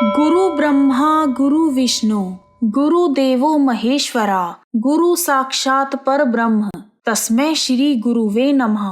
गुरु ब्रह्मा गुरु विष्णु गुरु देवो महेश्वरा गुरु साक्षात पर ब्रह्म तस्मै श्री गुरुवे नमः।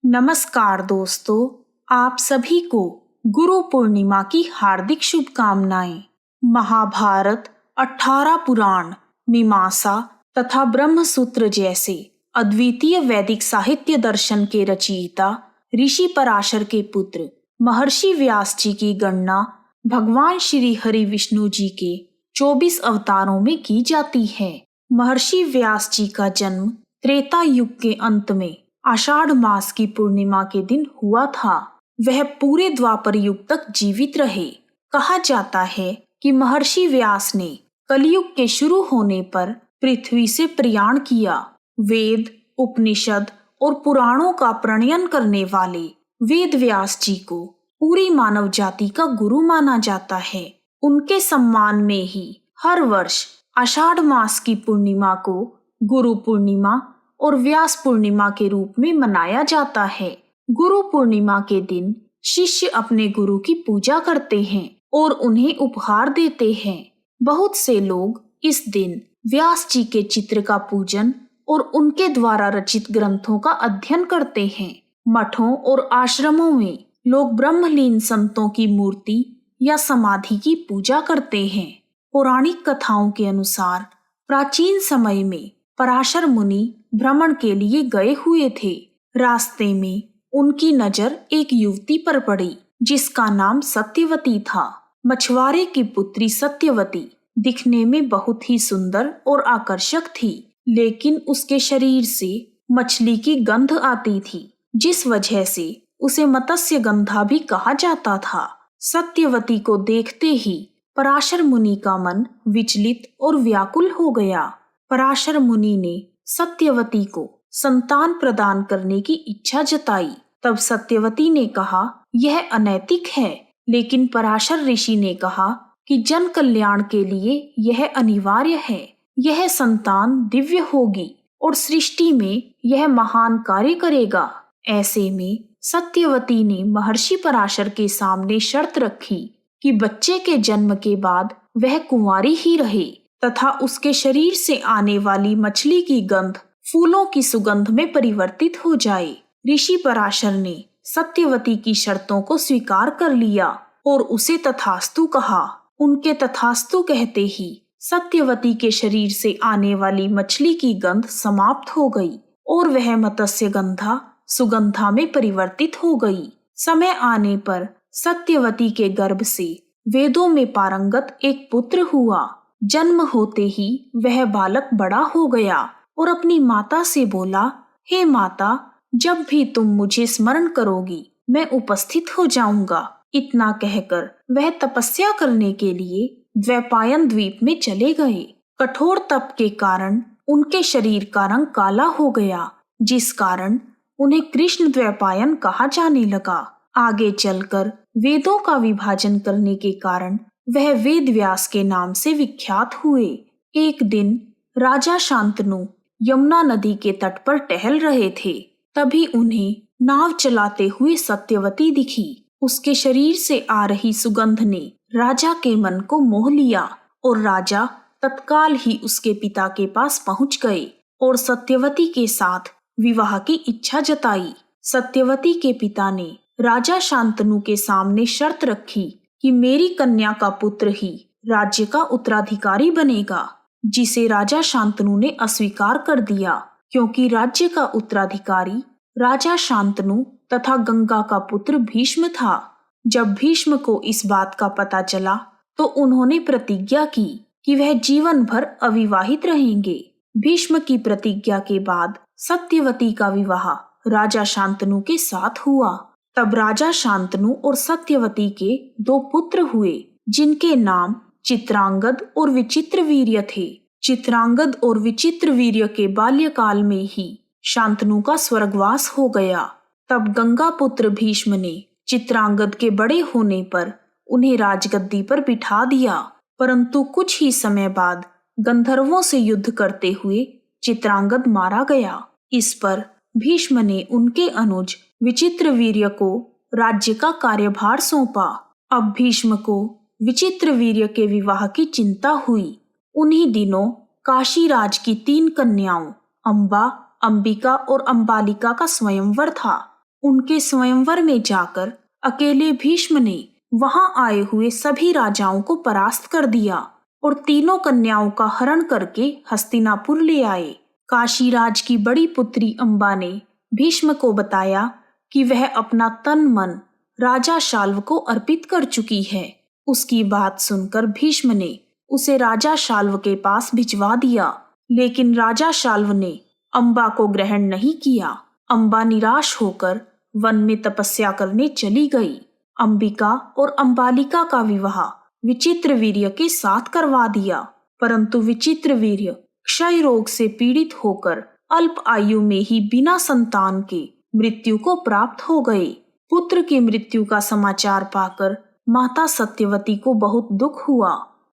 नमस्कार दोस्तों, आप सभी को गुरु पूर्णिमा की हार्दिक शुभकामनाएं। महाभारत, 18 पुराण, मीमांसा तथा ब्रह्म सूत्र जैसे अद्वितीय वैदिक साहित्य दर्शन के रचयिता ऋषि पराशर के पुत्र महर्षि व्यास जी की गणना भगवान श्री हरि विष्णु जी के 24 अवतारों में की जाती है। महर्षि व्यास जी का जन्म त्रेता युग के अंत में आषाढ़ मास की पूर्णिमा के दिन हुआ था। वह पूरे द्वापर युग तक जीवित रहे। कहा जाता है कि महर्षि व्यास ने कलयुग के शुरू होने पर पृथ्वी से प्रयाण किया। वेद, उपनिषद और पुराणों का प्रणयन करने वाले वेद व्यास जी को पूरी मानव जाति का गुरु माना जाता है। उनके सम्मान में ही हर वर्ष आषाढ़ मास की पूर्णिमा को गुरु पूर्णिमा और व्यास पूर्णिमा के रूप में मनाया जाता है। गुरु पूर्णिमा के दिन शिष्य अपने गुरु की पूजा करते हैं और उन्हें उपहार देते हैं। बहुत से लोग इस दिन व्यास जी के चित्र का पूजन और उनके द्वारा रचित ग्रंथों का अध्ययन करते हैं। मठों और आश्रमों में लोग ब्रह्मलीन संतों की मूर्ति या समाधि की पूजा करते हैं। पौराणिक कथाओं के अनुसार प्राचीन समय में पराशर मुनि भ्रमण के लिए गए हुए थे। रास्ते में उनकी नजर एक युवती पर पड़ी जिसका नाम सत्यवती था। मछुआरे की पुत्री सत्यवती दिखने में बहुत ही सुंदर और आकर्षक थी, लेकिन उसके शरीर से मछली की गंध आती थी, जिस वजह से उसे मत्स्य गंधा भी कहा जाता था। सत्यवती को देखते ही पराशर मुनि का मन विचलित और व्याकुल हो गया। पराशर मुनि ने सत्यवती को संतान प्रदान करने की इच्छा जताई। तब सत्यवती ने कहा, यह अनैतिक है, लेकिन पराशर ऋषि ने कहा कि जन कल्याण के लिए यह अनिवार्य है। यह संतान दिव्य होगी और सृष्टि में यह महान कार्य करेगा। ऐसे में सत्यवती ने महर्षि पराशर के सामने शर्त रखी कि बच्चे के जन्म के बाद वह कुंवारी ही रहे तथा उसके शरीर से आने वाली मछली की गंध फूलों की सुगंध में परिवर्तित हो जाए। ऋषि पराशर ने सत्यवती की शर्तों को स्वीकार कर लिया और उसे तथास्तु कहा। उनके तथास्तु कहते ही सत्यवती के शरीर से आने वाली मछली की गंध समाप्त हो गई और वह मत्स्य गंधा सुगंधा में परिवर्तित हो गई। समय आने पर सत्यवती के गर्भ से वेदों में पारंगत एक पुत्र हुआ। जन्म होते ही वह बालक बड़ा हो गया और अपनी माता से बोला, हे माता, जब भी तुम मुझे स्मरण करोगी मैं उपस्थित हो जाऊंगा। इतना कहकर वह तपस्या करने के लिए द्वैपायन द्वीप में चले गए। कठोर तप के कारण उनके शरीर का रंग काला हो गया, जिस कारण उन्हें कृष्ण द्वैपायन कहा जाने लगा। आगे चलकर वेदों का विभाजन करने के कारण वह वेद व्यास के नाम से विख्यात हुए। एक दिन राजा शांतनु यमुना नदी के तट पर टहल रहे थे। तभी उन्हें नाव चलाते हुए सत्यवती दिखी। उसके शरीर से आ रही सुगंध ने राजा के मन को मोह लिया और राजा तत्काल ही उसके पिता के पास पहुंच गए और सत्यवती के साथ विवाह की इच्छा जताई। सत्यवती के पिता ने राजा शांतनु के सामने शर्त रखी कि मेरी कन्या का पुत्र ही राज्य का उत्तराधिकारी बनेगा, जिसे राजा शांतनु ने अस्वीकार कर दिया, क्योंकि राज्य का उत्तराधिकारी राजा शांतनु तथा गंगा का पुत्र भीष्म था। जब भीष्म को इस बात का पता चला तो उन्होंने प्रतिज्ञा की कि वह जीवन भर अविवाहित रहेंगे। भीष्म की प्रतिज्ञा के बाद सत्यवती का विवाह राजा शांतनु के साथ हुआ। तब राजा शांतनु और सत्यवती के 2 पुत्र हुए, जिनके नाम चित्रांगद और विचित्रवीर्य थे। चित्रांगद और विचित्रवीर्य के बाल्यकाल में ही शांतनु का स्वर्गवास हो गया। तब गंगा पुत्र भीष्म ने चित्रांगद के बड़े होने पर उन्हें राजगद्दी पर बिठा दिया, परंतु कुछ ही समय बाद गंधर्वों से युद्ध करते हुए चित्रांगद मारा गया। इस पर भीष्म ने उनके अनुज विचित्रवीर्य को राज्य का कार्यभार सौंपा। अब भीष्म को विचित्रवीर्य के विवाह की चिंता हुई। उन्हीं दिनों काशीराज की 3 कन्याओं अंबा, अंबिका और अंबालिका का स्वयंवर था। उनके स्वयंवर में जाकर अकेले भीष्म ने वहां आए हुए सभी राजाओं को परास्त कर दिया और तीनों कन्याओं का हरण करके हस्तिनापुर ले आए। काशीराज की बड़ी पुत्री अंबा ने भीष्म को बताया कि वह अपना तन मन राजा शाल्व को अर्पित कर चुकी है। उसकी बात सुनकर भीष्म ने उसे राजा शाल्व के पास भिजवा दिया, लेकिन राजा शाल्व ने अंबा को ग्रहण नहीं किया। अंबा निराश होकर वन में तपस्या करने चली गई। अंबिका और अंबालिका का विवाह विचित्रवीर्य के साथ करवा दिया, परंतु विचित्रवीर्य क्षय रोग से पीड़ित होकर अल्प आयु में ही बिना संतान के मृत्यु को प्राप्त हो गए। पुत्र की मृत्यु का समाचार पाकर माता सत्यवती को बहुत दुख हुआ।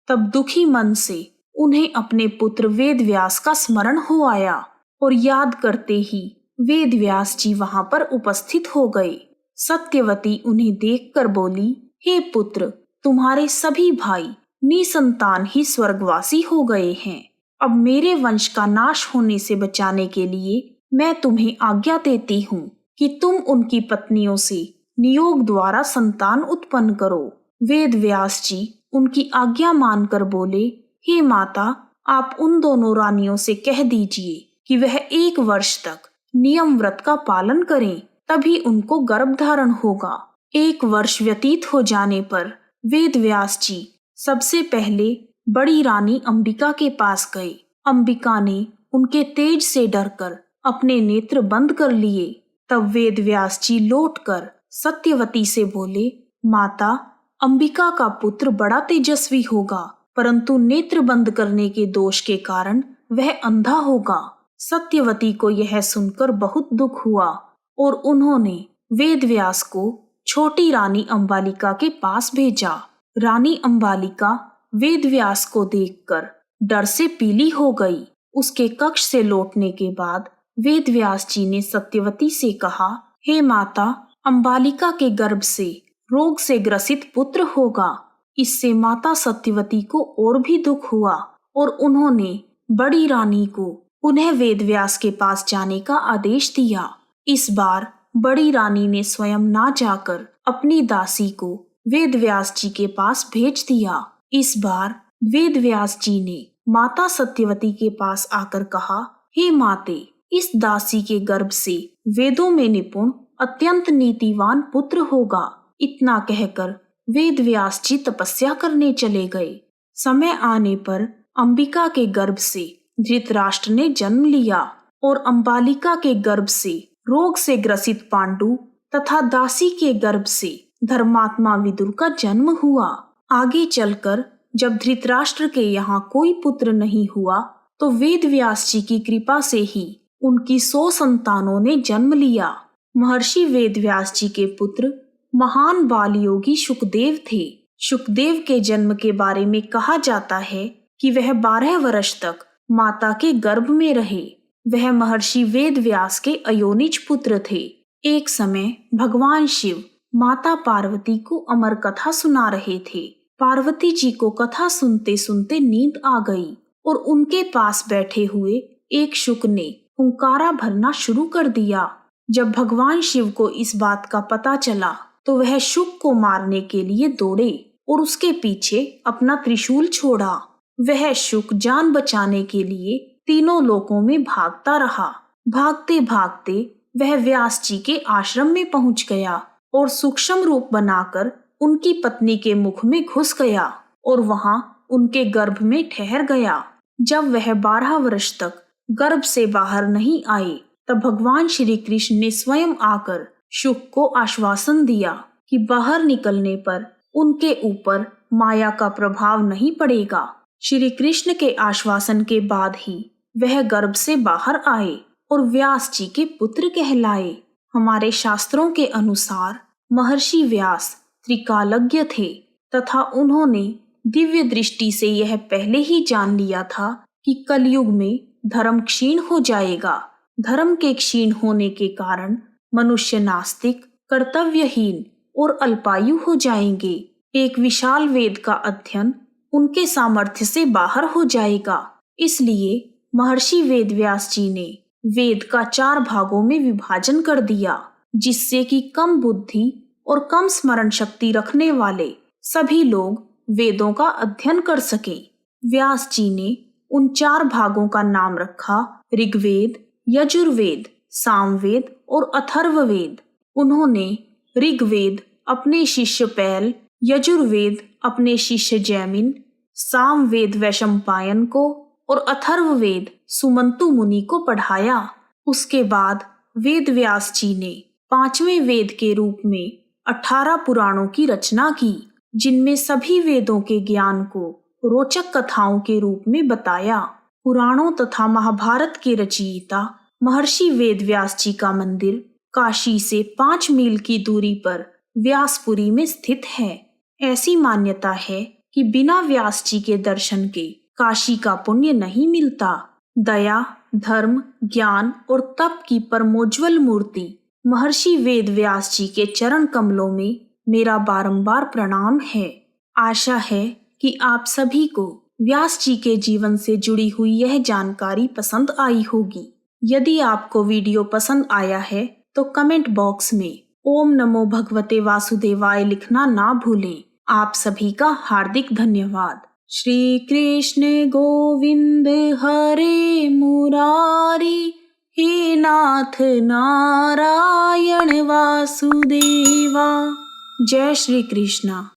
तब दुखी मन से उन्हें अपने पुत्र वेदव्यास का स्मरण हो आया और याद करते ही वेदव्यास जी वहां पर उपस्थित हो गए। सत्यवती उन्हें देखकर बोली, हे पुत्र, तुम्हारे सभी भाई निसंतान ही स्वर्गवासी हो गए हैं। अब मेरे वंश का नाश होने से बचाने के लिए मैं तुम्हें आज्ञा देती हूँ कि तुम उनकी पत्नियों से नियोग द्वारा संतान उत्पन्न करो। वेदव्यास जी उनकी आज्ञा मानकर बोले, हे माता, आप उन दोनों रानियों से कह दीजिए कि वह 1 वर्ष तक नियम व्रत का पालन करें, तभी उनको गर्भ धारण होगा। 1 वर्ष व्यतीत हो जाने पर वेदव्यास जी सबसे पहले बड़ी रानी अंबिका के पास गए। अंबिका ने उनके तेज से डरकर अपने नेत्र बंद कर लिए। तब वेदव्यास जी लौटकर सत्यवती से बोले, माता, अंबिका का पुत्र बड़ा तेजस्वी होगा, परंतु नेत्र बंद करने के दोष के कारण वह अंधा होगा। सत्यवती को यह सुनकर बहुत दुख हुआ और उन्होंने वेदव्यास को छोटी रानी अंबालिका के पास भेजा। रानी अंबालिका वेदव्यास को देखकर डर से पीली हो गई। उसके कक्ष से लौटने के बाद वेदव्यास जी ने सत्यवती से कहा, हे माता, अंबालिका के गर्भ से रोग से ग्रसित पुत्र होगा। इससे माता सत्यवती को और भी दुख हुआ और उन्होंने बड़ी रानी को उन्हें वेदव्यास के पास जाने का आदेश दिया। इस बार बड़ी रानी ने स्वयं ना जाकर अपनी दासी को वेदव्यास जी के पास भेज दिया। इस बार वेदव्यास जी ने माता सत्यवती के पास आकर कहा, हे माते, इस दासी के गर्भ से वेदों में निपुण अत्यंत नीतिवान पुत्र होगा। इतना कहकर वेदव्यास जी तपस्या करने चले गए। समय आने पर अंबिका के गर्भ से धृतराष्ट्र ने जन्म लिया और अंबालिका के गर्भ से रोग से ग्रसित पांडु तथा दासी के गर्भ से धर्मात्मा विदुर का जन्म हुआ। आगे चलकर जब धृतराष्ट्र के यहाँ कोई पुत्र नहीं हुआ तो वेदव्यास जी की कृपा से ही उनकी 100 संतानों ने जन्म लिया। महर्षि वेदव्यास जी के पुत्र महान बाल योगी शुकदेव थे। शुकदेव के जन्म के बारे में कहा जाता है कि वह 12 वर्ष तक माता के गर्भ में रहे। वह महर्षि वेदव्यास के अयोनिज पुत्र थे। एक समय भगवान शिव माता पार्वती को अमर कथा सुना रहे थे। पार्वती जी को कथा सुनते सुनते नींद आ गई और उनके पास बैठे हुए एक शुक ने हुंकारा भरना शुरू कर दिया। जब भगवान शिव को इस बात का पता चला तो वह शुक को मारने के लिए दौड़े और उसके पीछे अपना त्रिशूल छोड़ा। वह शुक जान बचाने के लिए तीनों लोकों में भागता रहा। भागते भागते वह व्यास जी के आश्रम में पहुंच गया और सूक्ष्म रूप बनाकर उनकी पत्नी के मुख में घुस गया और वहां उनके गर्भ में ठहर गया। जब वह 12 वर्ष तक गर्भ से बाहर नहीं आए तब भगवान श्री कृष्ण ने स्वयं आकर शुक को आश्वासन दिया कि बाहर निकलने पर उनके ऊपर माया का प्रभाव नहीं पड़ेगा। श्री कृष्ण के आश्वासन के बाद ही वह गर्भ से बाहर आए और व्यास जी के पुत्र कहलाए। हमारे शास्त्रों के अनुसार महर्षि व्यास त्रिकालज्ञ थे तथा उन्होंने दिव्य दृष्टि से यह पहले ही जान लिया था कि कलयुग में धर्म क्षीण हो जाएगा। धर्म के क्षीण होने के कारण मनुष्य नास्तिक, कर्तव्यहीन और अल्पायु हो जाएंगे। एक विशाल वेद का अध्ययन उनके सामर्थ्य से बाहर हो जाएगा। इसलिए महर्षि वेदव्यास जी ने वेद का 4 भागों में विभाजन कर दिया, जिससे कि कम बुद्धि और कम स्मरण शक्ति रखने वाले सभी लोग वेदों का अध्ययन कर सके। व्यास जी ने उन 4 भागों का नाम रखा ऋग्वेद, यजुर्वेद, सामवेद और अथर्ववेद। उन्होंने ऋग्वेद अपने शिष्य पैल, यजुर्वेद अपने शिष्य जैमिन, सामवेद वैशंपायन को और अथर्ववेद सुमंतु मुनि को पढ़ाया। उसके बाद वेद व्यास जी ने 5वें वेद के रूप में 18 पुराणों की रचना की, जिनमें सभी वेदों के ज्ञान को रोचक कथाओं के रूप में बताया। पुराणों तथा महाभारत के रचयिता महर्षि वेदव्यास जी का मंदिर काशी से 5 मील की दूरी पर व्यासपुरी में स्थित है। ऐसी मान्यता है कि बिना व्यास जी के दर्शन के काशी का पुण्य नहीं मिलता। दया, धर्म, ज्ञान और तप की परमोज्वल मूर्ति महर्षि वेदव्यास जी के चरण कमलों में मेरा बारंबार प्रणाम है। आशा है कि आप सभी को व्यास जी के जीवन से जुड़ी हुई यह जानकारी पसंद आई होगी। यदि आपको वीडियो पसंद आया है तो कमेंट बॉक्स में ओम नमो भगवते वासुदेवाय लिखना ना भूलें। आप सभी का हार्दिक धन्यवाद। श्री कृष्ण गोविंद हरे मुरारी, हे नाथ नारायण वासुदेवा। जय श्री कृष्णा।